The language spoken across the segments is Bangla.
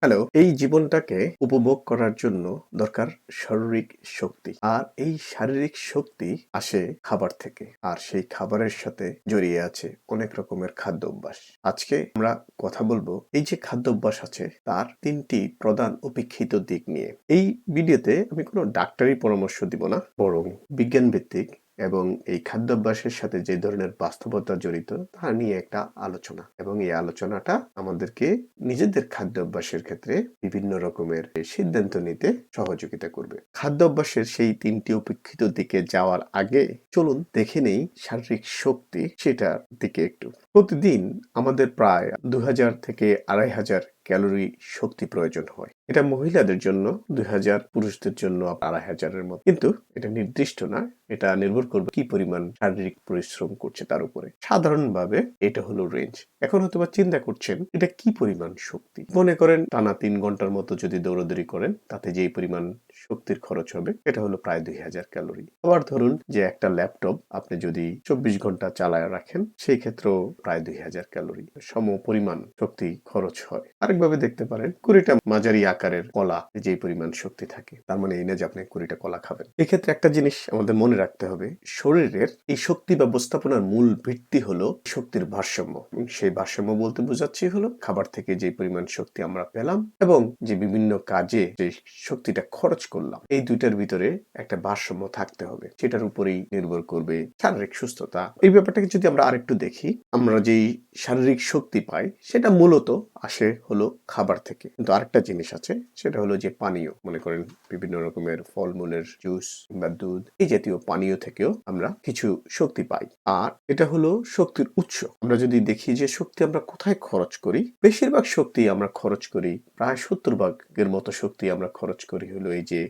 হ্যালো, এই জীবনটাকে উপভোগ করার জন্য দরকার শারীরিক শক্তি। আর এই শারীরিক শক্তি আসে খাবার থেকে। আর সেই খাবারের সাথে জড়িয়ে আছে অনেক রকমের খাদ্যাভ্যাস। আজকে আমরা কথা বলবো এই যে খাদ্যাভ্যাস আছে তার ৩টি প্রধান উপেক্ষিত দিক নিয়ে। এই ভিডিওতে আমি কোনো ডাক্তারি পরামর্শ দিব না, বরং বিজ্ঞান ভিত্তিক এবং এই খাদ্যাভ্যাসের সাথে যে ধরনের বাস্তবতা জড়িত তা নিয়ে একটা আলোচনা, এবং এই আলোচনাটা আমাদেরকে নিজেদের খাদ্যাভ্যাসের ক্ষেত্রে বিভিন্ন রকমের সিদ্ধান্ত নিতে সহযোগিতা করবে। খাদ্যাভ্যাসের সেই ৩টি উপেক্ষিত দিকে যাওয়ার আগে চলুন দেখে নেই শারীরিক শক্তি সেটার দিকে একটু। প্রতিদিন আমাদের প্রায় ২০০০ থেকে ২৫০০ ক্যালোরি শক্তি প্রয়োজন হয়। এটা মহিলাদের জন্য ২০০০, পুরুষদের জন্য ২৫০০-এর মতো। কিন্তু এটা নির্দিষ্ট না, এটা নির্ভর করবে কি পরিমাণ শারীরিক পরিশ্রম করছে তার উপরে। সাধারণভাবে এটা হলো রেঞ্জ। এখন হয়তোবা চিন্তা করছেন এটা কি পরিমাণ শক্তি। মনে করেন টানা ৩ ঘন্টার মতো যদি দৌড়াদৌড়ি করেন তাতে যেই পরিমাণ শক্তির খরচ হবে এটা হলো প্রায় ২০০০ ক্যালোরি। আবার ধরুন যে একটা ল্যাপটপ আপনি যদি ২৪ ঘন্টা চালায় রাখেন সেই ক্ষেত্রেও প্রায় ২০০০ ক্যালোরি সম পরিমাণ শক্তি খরচ হয়। আরেকভাবে দেখতে পারেন ২০টা মাঝারি আকারের কলা যে পরিমাণ শক্তি থাকে, তার মানে এই না যে আপনি ২০টা কলা খাবেন। এক্ষেত্রে একটা জিনিস আমাদের মনে রাখতে হবে, শরীরের এই শক্তি ব্যবস্থাপনার মূল ভিত্তি হলো শক্তির ভারসাম্য। সেই ভারসাম্য বলতে বোঝাচ্ছি হলো খাবার থেকে যে পরিমাণ শক্তি আমরা পেলাম এবং যে বিভিন্ন কাজে যে শক্তিটা খরচ করলাম, এই দুইটার ভিতরে একটা ভারসাম্য থাকতে হবে। সেটার উপরেই নির্ভর করবে শারীরিক সুস্থতা। এই ব্যাপারটাকে যদি আমরা আরেকটু দেখি, আমরা যেই শারীরিক শক্তি পাই সেটা মূলত আসে হলো খাবার থেকে। কিন্তু আরেকটা জিনিস আছে, সেটা হলো যে পানীয়। মনে করেন বিভিন্ন রকমের ফলমূলের জুস বা দুধ, এই জাতীয় পানীয় থেকেও আমরা কিছু শক্তি পাই। আর এটা হলো শক্তির উৎস। আমরা যদি দেখি যে শক্তি আমরা কোথায় খরচ করি, বেশিরভাগ শক্তি আমরা খরচ করি, প্রায় ৭০ ভাগের মতো শক্তি আমরা খরচ করি হলো এই যে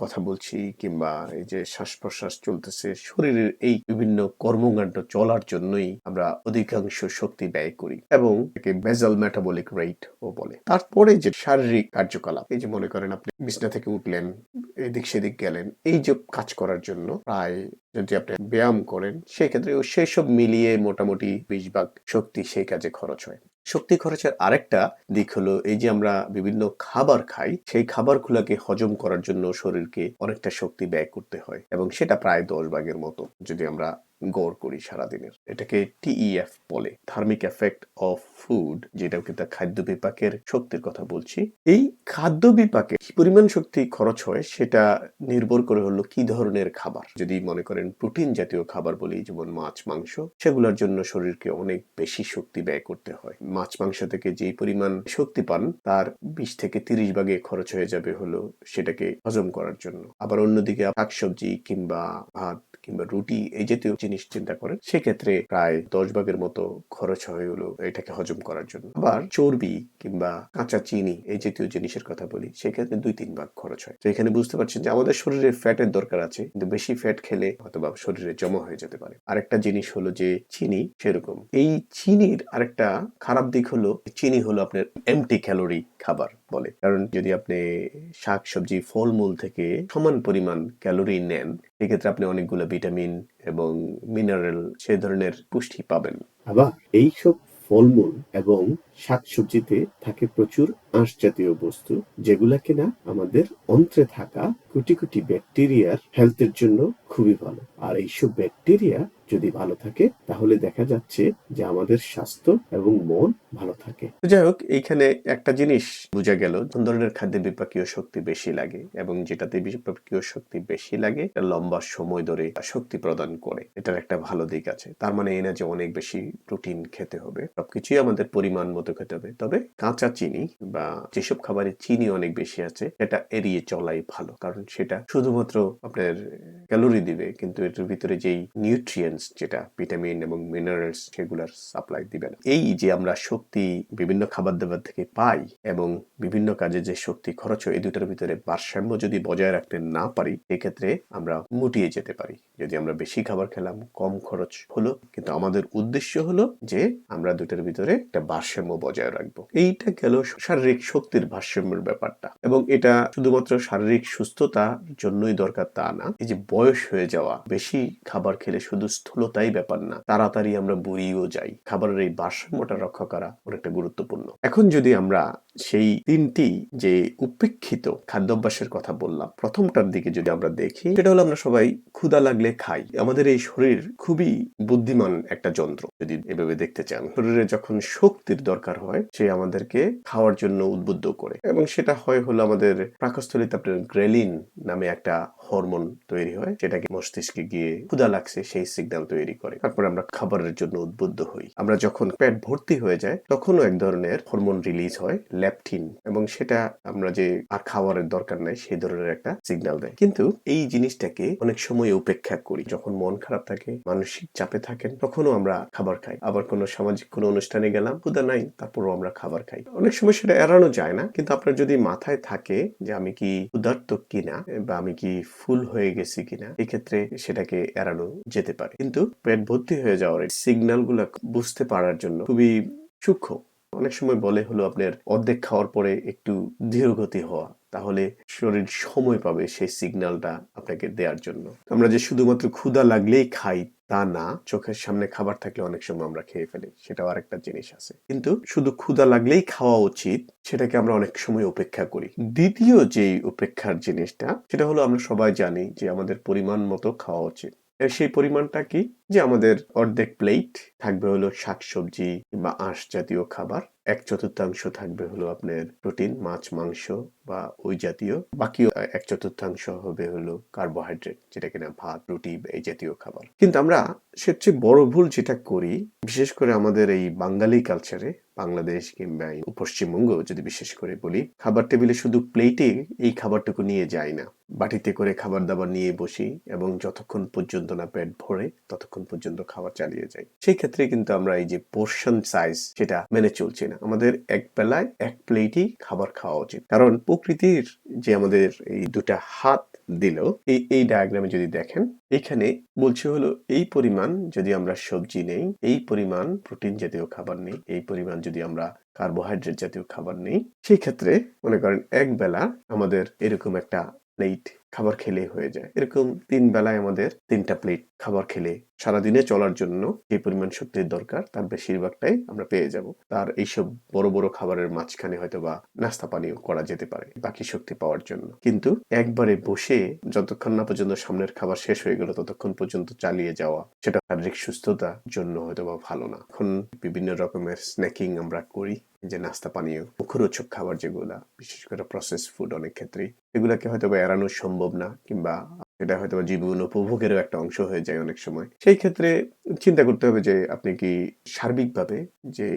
কথা বলছি কিংবা এই যে শ্বাস প্রশ্বাস চলতেছে, শরীরের এই বিভিন্ন কর্মকাণ্ড চলার জন্যই আমরা অধিকাংশ শক্তি ব্যয় করি এবং একে বেসাল মেটাবলিক রেট ও বলে। তারপরে যে শারীরিক কার্যকলাপ, এই যে মনে করেন আপনি বিছনা থেকে উঠলেন, এদিক সেদিক গেলেন, এই যে কাজ করার জন্য প্রায় যদি আপনি ব্যায়াম করেন সেক্ষেত্রে সেই সব মিলিয়ে মোটামুটি ২০ ভাগ শক্তি সেই কাজে খরচ হয়। শক্তি খরচের আরেকটা দিক হলো এই যে আমরা বিভিন্ন খাবার খাই, সেই খাবারগুলোকে হজম করার জন্য শরীরকে অনেকটা শক্তি ব্যয় করতে হয় এবং সেটা প্রায় ১০ ভাগের মতো যদি আমরা গড় করি সারাদিনের। এটাকে TEF বলে, থার্মিক এফেক্ট অফ ফুড, যেটা কিন্তু খাদ্য বিপাকের শক্তির কথা বলছি। এই খাদ্য বিপাকে কি পরিমাণ শক্তি খরচ হয় সেটা নির্ভর করে হলো কি ধরনের খাবার। যদি মনে করেন প্রোটিন জাতীয় খাবার বলি, যেমন মাছ মাংস, সেগুলোর জন্য শরীরকে অনেক বেশি শক্তি ব্যয় করতে হয়। মাছ মাংস থেকে যেই পরিমাণ শক্তি পান তার ২০ থেকে ৩০ ভাগে খরচ হয়ে যাবে হলো সেটাকে হজম করার জন্য। আবার অন্যদিকে শাকসবজি কিংবা ভাত কিংবা রুটি এই জাতীয় জিনিস চিন্তা করেন, সেক্ষেত্রে প্রায় ১০ ভাগের মতো খরচ হয় হলো এটাকে হজম করার জন্য। আবার চর্বি কিংবা কাঁচা চিনি এই জাতীয় জিনিসের কথা বলি, সেক্ষেত্রে ২-৩ ভাগ খরচ হয়। তো এখানে বুঝতে পারছেন যে আমাদের শরীরে ফ্যাটের দরকার আছে, কিন্তু বেশি ফ্যাট খেলে অথবা শরীরে জমা হয়ে যেতে পারে। আরেকটা জিনিস হলো যে চিনি, সেরকম এই চিনির আরেকটা খারাপ দিক হলো চিনি হলো আপনার এমটি ক্যালোরি খাবার বলে। কারণ যদি আপনি শাক সবজি ফলমূল থেকে সমান পরিমাণ ক্যালোরি নেন, সেক্ষেত্রে আপনি অনেকগুলো ভিটামিন এবং মিনারেল সে ধরনের পুষ্টি পাবেন। আবার এইসব ফলমূল এবং শাকসবজিতে থাকে প্রচুর আঁশ জাতীয় বস্তু, যেগুলা কিনা আমাদের অন্ত্রে থাকা কোটি কোটি ব্যাকটেরিয়ার হেলথের জন্য খুবই ভালো। আর এইসব ব্যাকটেরিয়া যদি ভালো থাকে তাহলে দেখা যাচ্ছে যে আমাদের স্বাস্থ্য এবং মন ভালো থাকে। যাই হোক, এইখানে একটা জিনিস বোঝা গেল, কোন ধরনের খাদ্যে বিপাকীয় শক্তি বেশি লাগে এবং যেটাতে বিপাকীয় শক্তি বেশি লাগে এটা লম্বা সময় ধরে শক্তি প্রদান করে। এটার একটা ভালো দিক আছে। তার মানে এই না যে অনেক বেশি প্রোটিন খেতে হবে, সবকিছুই আমাদের পরিমাণ মতো খেতে হবে। তবে কাঁচা চিনি বা যেসব খাবারে চিনি অনেক বেশি আছে এটা এড়িয়ে চলাই ভালো, কারণ সেটা শুধুমাত্র আপনার ক্যালোরি দিবে কিন্তু এটার ভিতরে যেই নিউট্রিয়েন্টস, যেটা ভিটামিন এবং মিনারেলস, সেগুলার সাপ্লাই দিবে না। এই যে আমরা শক্তি বিভিন্ন খাবার দাবার থেকে পাই এবং বিভিন্ন কাজে যে শক্তি খরচ হয়, এই দুটোর ভিতরে ভারসাম্য যদি বজায় রাখতে না পারি, এক্ষেত্রে আমরা মুটিয়ে যেতে পারি। যদি আমরা বেশি খাবার খেলাম, কম খরচ হলো, কিন্তু আমাদের উদ্দেশ্য হলো যে আমরা দুটোর ভিতরে একটা ভারসাম্য বজায় রাখবো। এইটা গেল শারীরিক শক্তির ভারসাম্যের ব্যাপারটা। এবং এটা শুধুমাত্র শারীরিক সুস্থতার জন্যই দরকার তা না, এই যে বয়স হয়ে যাওয়া, বেশি খাবার খেলে শুধু স্থূলতাই ব্যাপার না, তাড়াতাড়ি আমরা বুড়িয়েও যাই। খাবারের এই ভারসাম্যটা রক্ষা করা অনেকটা গুরুত্বপূর্ণ। এখন যদি আমরা সেই তিনটি যে উপেক্ষিত খাদ্যাভ্যাসের কথা বললাম, প্রথমটার দিকে যদি আমরা দেখি, সেটা হলো আমরা সবাই ক্ষুধা লাগলে খাই। আমাদের এই শরীর খুবই বুদ্ধিমান একটা যন্ত্র যদি এভাবে দেখতে চান। শরীরে যখন শক্তির দরকার হয়, সে আমাদেরকে খাওয়ার জন্য উদ্বুদ্ধ করে, এবং সেটা হয় হলো আমাদের পাকস্থলীতে আপনার গ্রেলিন নামে একটা হরমোন তৈরি হয়, যেটাকে মস্তিষ্কে গিয়ে ক্ষুধা লাগছে সেই সিগন্যাল তৈরি করে। তারপর আমরা খাবারের জন্য উদ্বুদ্ধ হই। আমরা যখন পেট ভর্তি হয়ে যায় তখনও এক ধরনের হরমোন রিলিজ হয়, ল্যাপটিন, এবং সেটা আমরা যে আর খাবারের দরকার নাই সেই ধরনের একটা সিগন্যাল দেয়। কিন্তু এই জিনিসটাকে অনেক সময় উপেক্ষা করি। যখন মন খারাপ থাকে, মানসিক চাপে থাকেন, তখনও আমরা খাবার খাই। আবার কোনো সামাজিক কোনো অনুষ্ঠানে গেলাম, ক্ষুধা নাই, তারপরও আমরা খাবার খাই। অনেক সময় সেটা এড়ানো যায় না, কিন্তু আপনার যদি মাথায় থাকে যে আমি কি ক্ষুধার্ত কিনা বা আমি কি ফুল হয়ে গেছি কিনা, এক্ষেত্রে সেটাকে এড়ানো যেতে পারে। কিন্তু পেট ভর্তি হয়ে যাওয়ার সিগন্যাল গুলা বুঝতে পারার জন্য খুবই সূক্ষ্ম। অনেক সময় বলে হলো আপনার অর্ধেক খাওয়ার পরে একটু ধীরগতি হওয়া, তাহলে শরীর সময় পাবে সেই সিগন্যালটা আপনাকে দেওয়ার জন্য। আমরা যে শুধুমাত্র ক্ষুধা লাগলেই খাই তা না, চোখের সামনে খাবার থাকলে অনেক সময় আমরা খেয়ে ফেলি, সেটাও আরেকটা জিনিস আছে। কিন্তু শুধু ক্ষুধা লাগলেই খাওয়া উচিত, সেটাকে আমরা অনেক সময় উপেক্ষা করি। দ্বিতীয় যে উপেক্ষার জিনিসটা, সেটা হলো আমরা সবাই জানি যে আমাদের পরিমাণ মতো খাওয়া উচিত। সেই পরিমাণটা কি, যে আমাদের অর্ধেক প্লেট থাকবে হলো শাকসবজি কিংবা আঁশ জাতীয় খাবার, 1/4 থাকবে হলো আপনার প্রোটিন, মাছ মাংস বা ওই জাতীয়, বাকি 1/4 হবে হলো কার্বোহাইড্রেট, যেটা কিনা ভাত, রুটি, এই জাতীয় খাবার। কিন্তু আমরা সবচেয়ে বড় ভুল যেটা করি, বিশেষ করে আমাদের এই বাঙালি কালচারে, বাংলাদেশ কিংবা পশ্চিমবঙ্গ যদি বিশেষ করে বলি, খাবার টেবিলে শুধু প্লেটে এই খাবারটুকু নিয়ে যায় না, বাটিতে করে খাবার দাবার নিয়ে বসি এবং যতক্ষণ পর্যন্ত না পেট ভরে ততক্ষণ পর্যন্ত খাবার চালিয়ে যাই। সেই ক্ষেত্রে কিন্তু আমরা এই যে পোর্শন সাইজ, সেটা মেনে চলছি না। আমাদের এক বেলায় এক প্লেটই খাবার খাওয়া উচিত। কারণ প্রকৃতির যে আমাদের এই দুটা হাত দিল, এই ডায়াগ্রামে যদি দেখেন, এখানে বলছে হলো এই পরিমাণ যদি আমরা সবজি নেই, এই পরিমাণ প্রোটিন জাতীয় খাবার নেই, এই পরিমাণ যদি আমরা কার্বোহাইড্রেট জাতীয় খাবার নেই, সেই ক্ষেত্রে মনে করেন এক বেলা আমাদের এরকম একটা প্লেট খাবার খেলে হয়ে যায়। এরকম 3 বেলায় আমাদের 3টা প্লেট খাবার খেলে সারাদিনে চলার জন্য যে পরিমাণ শক্তির দরকার তার বেশিরভাগটাই আমরা পেয়ে যাব। তার এইসব বড় বড় খাবারের মাঝখানে হয়তো বা নাস্তা পানিও করা যেতে পারে বাকি শক্তি পাওয়ার জন্য। কিন্তু একবারে বসে যতক্ষণ না পর্যন্ত সামনের খাবার শেষ হয়ে গেল ততক্ষণ পর্যন্ত চালিয়ে যাওয়া, সেটা শারীরিক সুস্থতার জন্য হয়তো বা ভালো না। এখন বিভিন্ন রকমের স্ন্যাকিং আমরা করি, যে নাস্তা পানীয় মুখরোচক খাবার যেগুলা, বিশেষ করে প্রসেস ফুড, অনেক ক্ষেত্রেই এগুলাকে হয়তো বা এড়ানো সম্ভব না, কিংবা এটা হয়তো জীবন উপভোগেরও একটা অংশ হয়ে যায় অনেক সময়। সেই ক্ষেত্রে চিন্তা করতে হবে যে আপনি কি সার্বিকভাবে যে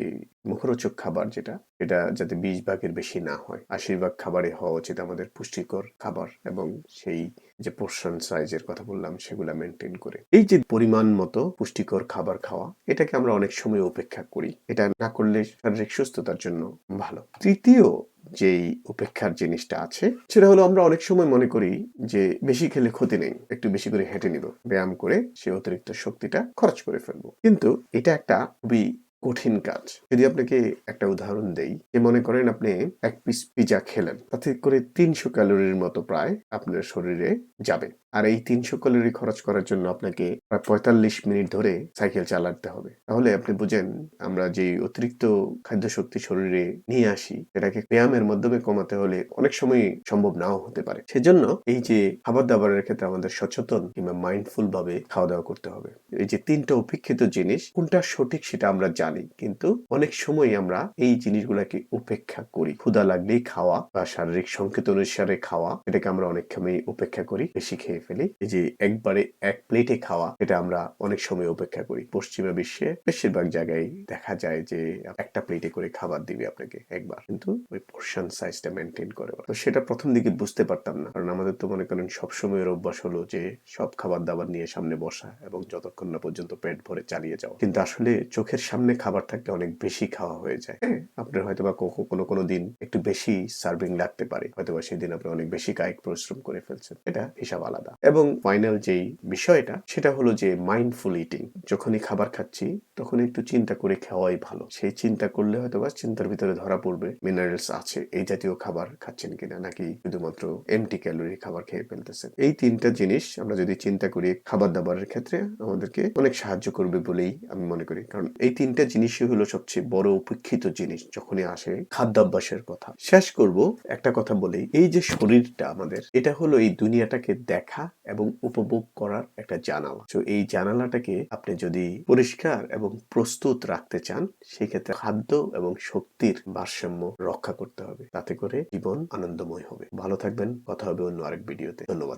মুখরোচক খাবার যেটা, এটা যাতে 20 ভাগের বেশি না হয়। 80 ভাগ খাবারই হওয়া উচিত আমাদের পুষ্টিকর খাবার, এবং সেই যে পোর্শন সাইজের কথা বললাম সেগুলা মেনটেন করে। এই যে পরিমাণ মতো পুষ্টিকর খাবার খাওয়া, এটাকে আমরা অনেক সময় উপেক্ষা করি। এটা না করলে শারীরিক সুস্থতার জন্য ভালো। তৃতীয় যেই উপেক্ষার জিনিসটা আছে, সেটা হলো আমরা অনেক সময় মনে করি যে বেশি খেলে ক্ষতি নেই, একটু বেশি করে হেঁটে নিব, ব্যায়াম করে সে অতিরিক্ত শক্তিটা খরচ করে ফেলবো। কিন্তু এটা একটা খুবই কঠিন কাজ। যদি আপনাকে একটা উদাহরণ দেই, যে মনে করেন আপনি এক পিস পিজা খেলেন, তাতে করে 300 ক্যালোরির মতো প্রায় আপনার শরীরে যাবে। আর এই 300 ক্যালোরি খরচ করার জন্য আপনাকে প্রায় 45 মিনিট ধরে সাইকেল চালাতে হবে। তাহলে আপনি বুঝেন আমরা যে অতিরিক্ত খাদ্য শক্তি শরীরে নিয়ে আসি, এটাকে ব্যায়ামের মাধ্যমে কমাতে হলে অনেক সময় সম্ভব নাও হতে পারে। সেজন্য এই যে খাবার দাবারের ক্ষেত্রে আমাদের সচেতন কিংবা মাইন্ডফুল ভাবে খাওয়া দাওয়া করতে হবে। এই যে 3টা উপেক্ষিত জিনিস, কোনটা সঠিক সেটা আমরা জানি, কিন্তু অনেক সময় আমরা এই জিনিসগুলোকে উপেক্ষা করি। ক্ষুধা লাগলেই খাওয়া বা শারীরিক সংকেত অনুসারে খাওয়া, এটাকে আমরা অনেক সময় উপেক্ষা করি, বেশি খেয়ে ফেলি। এই যে একবারে এক প্লেটে খাওয়া, এটা আমরা অনেক সময় উপেক্ষা করি। পশ্চিমা বিশ্বে বেশিরভাগ জায়গায় দেখা যায় যে একটা প্লেটে করে খাবার দিবে আপনাকে একবার, কিন্তু ওই পোর্শন সাইজটা মেনটেন করে। তো সেটা প্রথম দিকে বুঝতে পারতাম না, কারণ আমাদের তো মনে করেন সবসময়ের অভ্যাস হলো যে সব খাবার দাবার নিয়ে সামনে বসা এবং যতক্ষণ না পর্যন্ত পেট ভরে চালিয়ে যাওয়া। কিন্তু আসলে চোখের সামনে খাবার থাকলে অনেক বেশি খাওয়া হয়ে যায়। হ্যাঁ, আপনার হয়তো বা কোনো দিন একটু বেশি সার্ভিং লাগতে পারে, হয়তো বা সেদিন আপনি অনেক বেশি কায়িক পরিশ্রম করে ফেলছেন, এটা হিসাব আলাদা। এবং ফাইনাল যেই বিষয়টা, সেটা হলো যে মাইন্ডফুল ইটিং। যখনই খাবার খাচ্ছি তখন একটু চিন্তা করে খাওয়াই ভালো। সেই চিন্তা করলে হয়তো বা চিন্তার ভিতরে ধরা পড়বে মিনারেলস আছে, এই জাতীয় খাবার খাচ্ছেন কিনা, নাকি শুধুমাত্র এমটি ক্যালোরি খাবার খেয়ে ফেলতেছেন। এই 3টা জিনিস আমরা যদি চিন্তা করি খাবার দাবারের ক্ষেত্রে, আমাদেরকে অনেক সাহায্য করবে বলেই আমি মনে করি। কারণ এই 3টা জিনিসই হলো সবচেয়ে বড় উপেক্ষিত জিনিস যখনই আসে খাদ্যাভ্যাসের কথা। শেষ করব একটা কথা বলেই, এই যে শরীরটা আমাদের, এটা হলো এই দুনিয়াটাকে দেখা এবং উপভোগ করার একটা জানালা। তো এই জানালাটাকে আপনি যদি পরিষ্কার এবং প্রস্তুত রাখতে চান, সেক্ষেত্রে খাদ্য এবং শক্তির ভারসাম্য রক্ষা করতে হবে। তাতে করে জীবন আনন্দময় হবে। ভালো থাকবেন, কথা হবে অন্য আরেক ভিডিওতে। ধন্যবাদ।